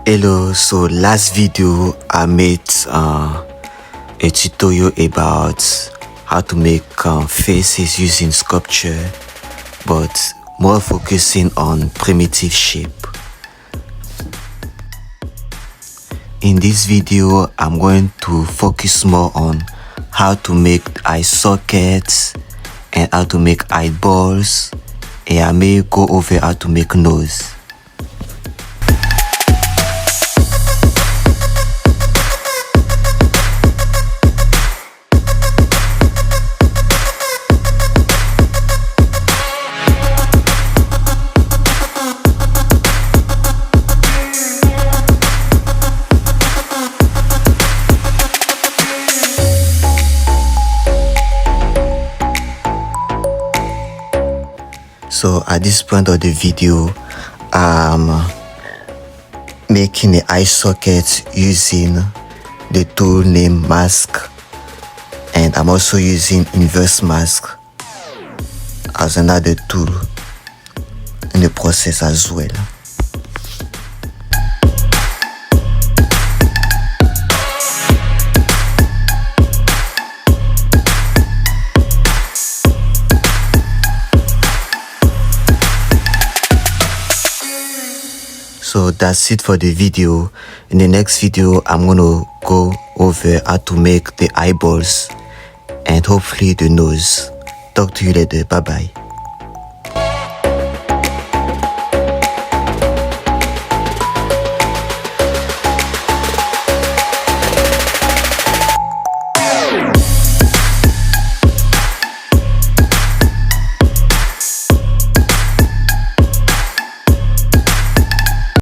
Hello, so last video I made a tutorial about how to make faces using sculpture, but more focusing on primitive shape. In this video I'm going to focus more on how to make eye sockets and how to make eyeballs, and I may go over how to make nose. So at this point of the video, I'm making an eye socket using the tool named mask, and I'm also using inverse mask as another tool in the process as well. So that's it for the video. In the next video, I'm gonna go over how to make the eyeballs and hopefully the nose. Talk to you later. Bye bye.